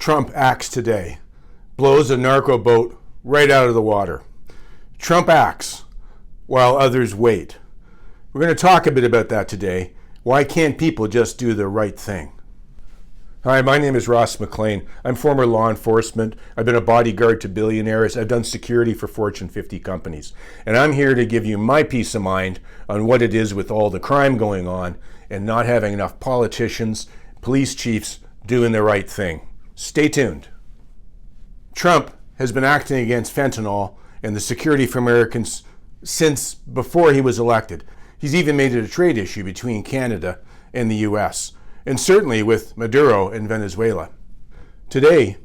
Trump acts today, blows a narco boat right out of the water. Trump acts while others wait. We're going to talk a bit about that today. Why can't people just do the right thing? Hi, my name is Ross McLean. I'm former law enforcement. I've been a bodyguard to billionaires. I've done security for Fortune 50 companies. And I'm here to give you my peace of mind on what it is with all the crime going on and not having enough politicians, police chiefs doing the right thing. Stay tuned. Trump has been acting against fentanyl and the security for Americans since before he was elected. He's even made it a trade issue between Canada and the US, and certainly with Maduro in Venezuela. Today,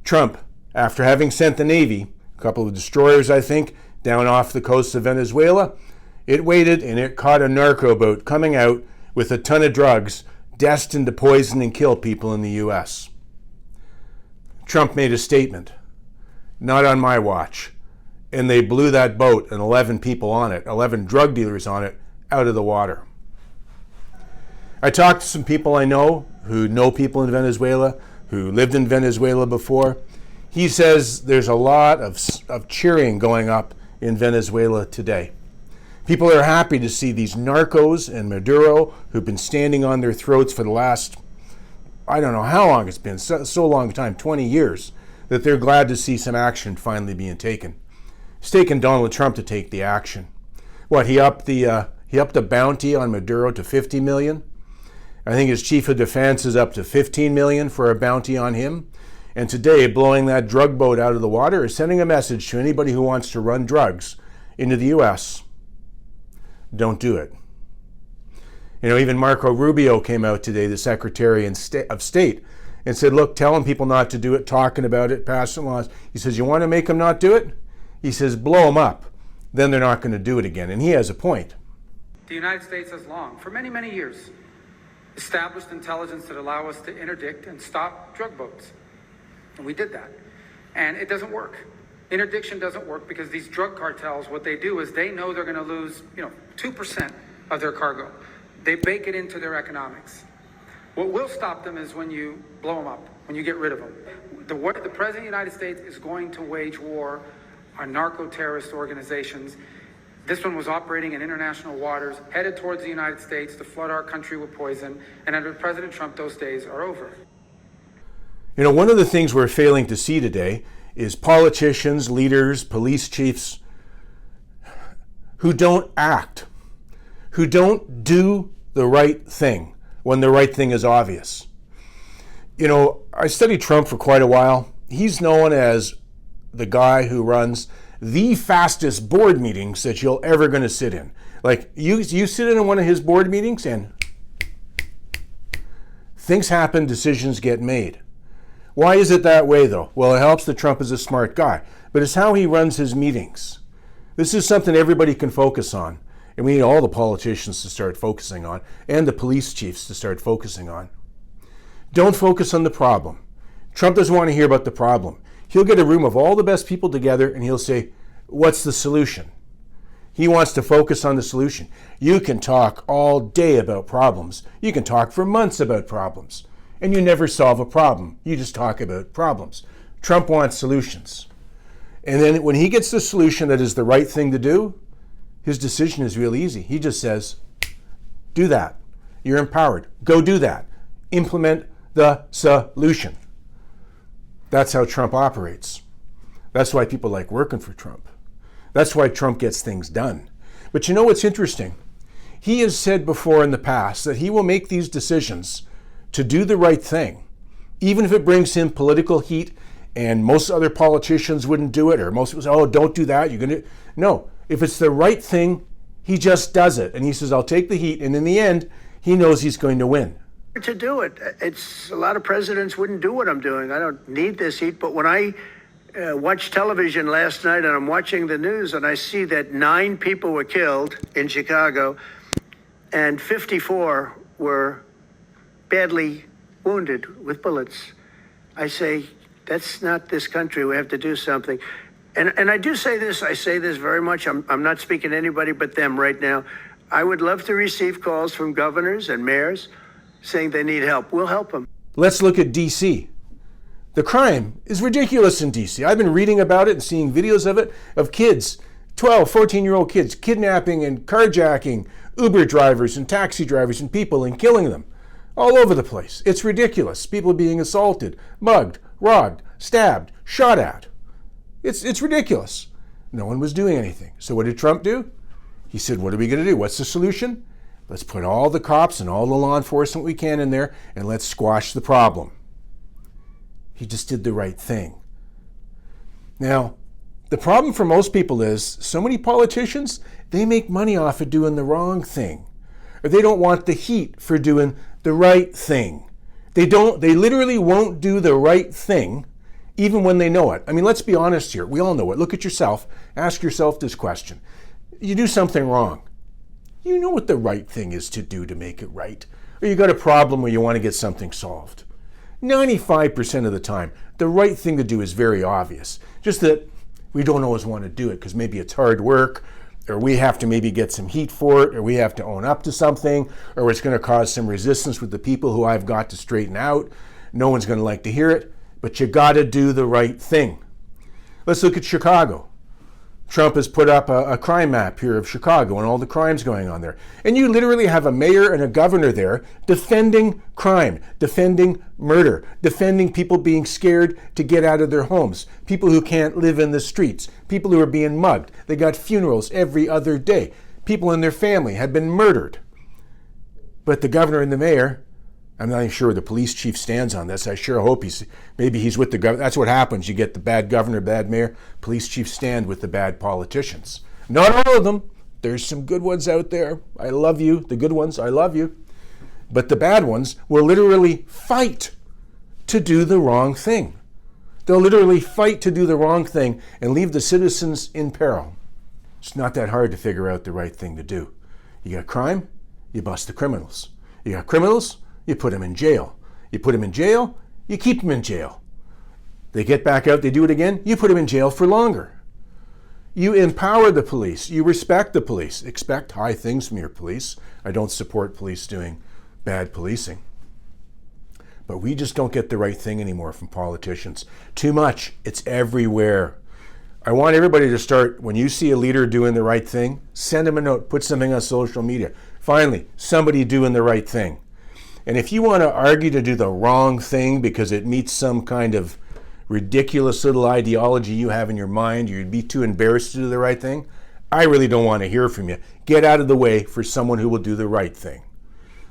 Trump, after having sent the Navy, a couple of destroyers I think, down off the coast of Venezuela, it waited and it caught a narco boat coming out with a ton of drugs destined to poison and kill people in the US. Trump made a statement, not on my watch, and they blew that boat and 11 people on it, 11 drug dealers on it, out of the water. I talked to some people I know who know people in Venezuela, who lived in Venezuela before. He says there's a lot of cheering going up in Venezuela today. People are happy to see these narcos and Maduro, who've been standing on their throats for the last, I don't know how long it's been, so long time, 20 years, that they're glad to see some action finally being taken. It's taken Donald Trump to take the action. What, he upped the bounty on Maduro to $50 million? I think his chief of defense is up to $15 million for a bounty on him. And today, blowing that drug boat out of the water is sending a message to anybody who wants to run drugs into the US. Don't do it. You know, even Marco Rubio came out today, the Secretary of State, and said, look, telling people not to do it, talking about it, passing laws. He says, you want to make them not do it? He says, blow them up. Then they're not going to do it again. And he has a point. The United States has long, for many, many years, established intelligence that allow us to interdict and stop drug boats. And we did that. And it doesn't work. Interdiction doesn't work because these drug cartels, what they do is they know they're going to lose, 2% of their cargo. They bake it into their economics. What will stop them is when you blow them up, when you get rid of them. The President of the United States is going to wage war on narco-terrorist organizations. This one was operating in international waters, headed towards the United States to flood our country with poison. And under President Trump, those days are over. You know, one of the things we're failing to see today is politicians, leaders, police chiefs who don't act, who don't do the right thing when the right thing is obvious. You know, I studied Trump for quite a while. He's known as the guy who runs the fastest board meetings that you're ever going to sit in. Like, you sit in one of his board meetings and things happen, decisions get made. Why is it that way, though? Well, it helps that Trump is a smart guy, but it's how he runs his meetings. This is something everybody can focus on, and we need all the politicians to start focusing on, and the police chiefs to start focusing on. Don't focus on the problem. Trump doesn't want to hear about the problem. He'll get a room of all the best people together and he'll say, what's the solution? He wants to focus on the solution. You can talk all day about problems. You can talk for months about problems. And you never solve a problem. You just talk about problems. Trump wants solutions. And then when he gets the solution that is the right thing to do, his decision is real easy. He just says, do that. You're empowered. Go do that. Implement the solution. That's how Trump operates. That's why people like working for Trump. That's why Trump gets things done. But you know what's interesting? He has said before in the past that he will make these decisions to do the right thing, even if it brings him political heat and most other politicians wouldn't do it, or most people say, oh, don't do that. You're going to. No, if it's the right thing, he just does it. And he says, I'll take the heat. And in the end, he knows he's going to win. To do it. It's a lot of presidents wouldn't do what I'm doing. I don't need this heat. But when I watched television last night and I'm watching the news and I see that 9 people were killed in Chicago and 54 were badly wounded with bullets, I say, that's not this country. We have to do something. And I do say this. I say this very much. I'm not speaking to anybody but them right now. I would love to receive calls from governors and mayors saying they need help. We'll help them. Let's look at D.C. The crime is ridiculous in DC. I've been reading about it and seeing videos of it, of kids, 12, 14-year-old kids, kidnapping and carjacking Uber drivers and taxi drivers and people and killing them all over the place. It's ridiculous. People being assaulted, mugged, robbed, stabbed, shot at. It's ridiculous. No one was doing anything. So what did Trump do? He said, what are we going to do? What's the solution? Let's put all the cops and all the law enforcement we can in there, and let's squash the problem. He just did the right thing. Now, the problem for most people is so many politicians, they make money off of doing the wrong thing. Or they don't want the heat for doing the right thing. They literally won't do the right thing even when they know it. I mean, let's be honest here. We all know it. Look at yourself. Ask yourself this question. You do something wrong. You know what the right thing is to do to make it right. Or you got a problem where you want to get something solved. 95% of the time, the right thing to do is very obvious. Just that we don't always want to do it because maybe it's hard work, or we have to maybe get some heat for it, or we have to own up to something, or it's going to cause some resistance with the people who I've got to straighten out. No one's going to like to hear it, but you got to do the right thing. Let's look at Chicago. Trump has put up a crime map here of Chicago and all the crimes going on there. And you literally have a mayor and a governor there defending crime, defending murder, defending people being scared to get out of their homes, people who can't live in the streets, people who are being mugged. They got funerals every other day. People in their family had been murdered. But the governor and the mayor, I'm not even sure where the police chief stands on this. I sure hope maybe he's with the governor. That's what happens. You get the bad governor, bad mayor. Police chiefs stand with the bad politicians. Not all of them. There's some good ones out there. I love you. The good ones, I love you. But the bad ones will literally fight to do the wrong thing. They'll literally fight to do the wrong thing and leave the citizens in peril. It's not that hard to figure out the right thing to do. You got crime, you bust the criminals. You got criminals, you put them in jail. You put them in jail, you keep them in jail. They get back out, they do it again, you put them in jail for longer. You empower the police. You respect the police. Expect high things from your police. I don't support police doing bad policing. But we just don't get the right thing anymore from politicians. Too much. It's everywhere. I want everybody to start, when you see a leader doing the right thing, send him a note, put something on social media. Finally, somebody doing the right thing. And if you want to argue to do the wrong thing because it meets some kind of ridiculous little ideology you have in your mind, you'd be too embarrassed to do the right thing, I really don't want to hear from you. Get out of the way for someone who will do the right thing.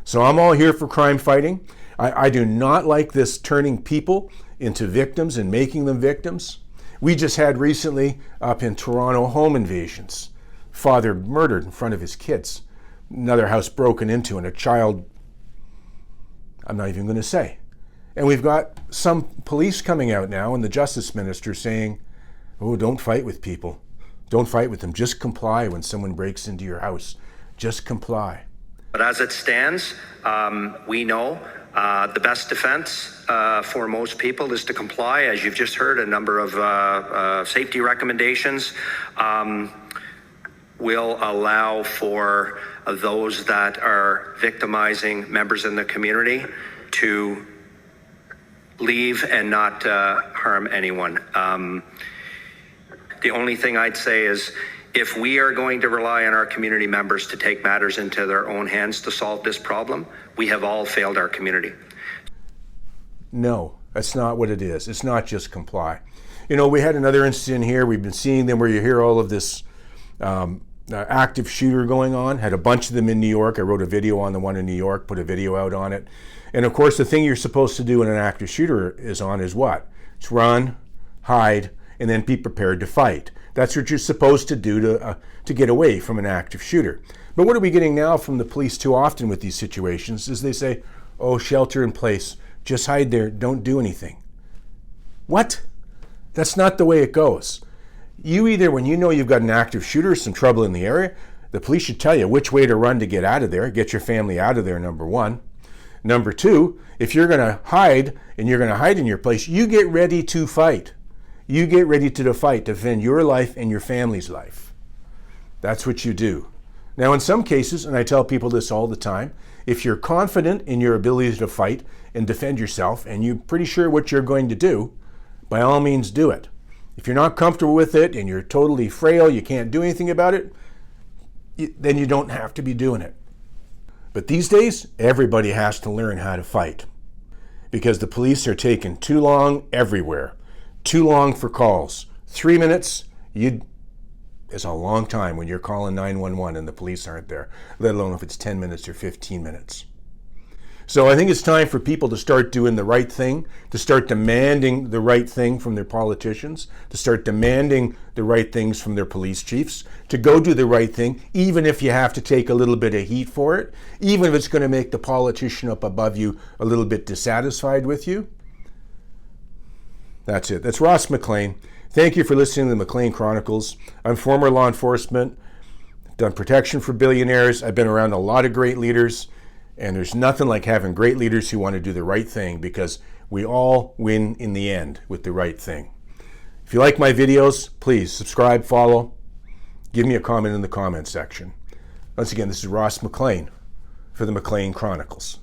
So I'm all here for crime fighting. I do not like this turning people into victims and making them victims. We just had recently up in Toronto home invasions. Father murdered in front of his kids. Another house broken into and a child, I'm not even going to say. And we've got some police coming out now and the justice minister saying, oh, don't fight with people. Don't fight with them. Just comply when someone breaks into your house. Just comply. But as it stands, we know the best defense for most people is to comply. As you've just heard, a number of safety recommendations will allow for those that are victimizing members in the community to leave and not harm anyone. The only thing I'd say is, if we are going to rely on our community members to take matters into their own hands to solve this problem, we have all failed our community. No, that's not what it is. It's not just comply. You know, we had another incident here. We've been seeing them where you hear all of this active shooter going on. Had a bunch of them in New York. I wrote a video on the one in New York, put a video out on it. And of course, the thing you're supposed to do when an active shooter is on is what? It's run, hide, and then be prepared to fight. That's what you're supposed to do to get away from an active shooter. But what are we getting now from the police too often with these situations is they say, oh, shelter in place, just hide there, don't do anything. What? That's not the way it goes. You either, when you know you've got an active shooter, some trouble in the area, the police should tell you which way to run to get out of there, get your family out of there, number one. Number two, if you're going to hide and you're going to hide in your place, you get ready to fight. You get ready to fight, defend your life and your family's life. That's what you do. Now, in some cases, and I tell people this all the time, if you're confident in your ability to fight and defend yourself, and you're pretty sure what you're going to do, by all means do it. If you're not comfortable with it and you're totally frail, you can't do anything about it, then you don't have to be doing it. But these days, everybody has to learn how to fight because the police are taking too long everywhere. Too long for calls. 3 minutes is a long time when you're calling 911 and the police aren't there, let alone if it's 10 minutes or 15 minutes. So I think it's time for people to start doing the right thing, to start demanding the right thing from their politicians, to start demanding the right things from their police chiefs, to go do the right thing, even if you have to take a little bit of heat for it, even if it's going to make the politician up above you a little bit dissatisfied with you. That's it. That's Ross McLean. Thank you for listening to the McLean Chronicles. I'm former law enforcement, done protection for billionaires. I've been around a lot of great leaders. And there's nothing like having great leaders who want to do the right thing because we all win in the end with the right thing. If you like my videos, please subscribe, follow, give me a comment in the comment section. Once again, this is Ross McLean for the McLean Chronicles.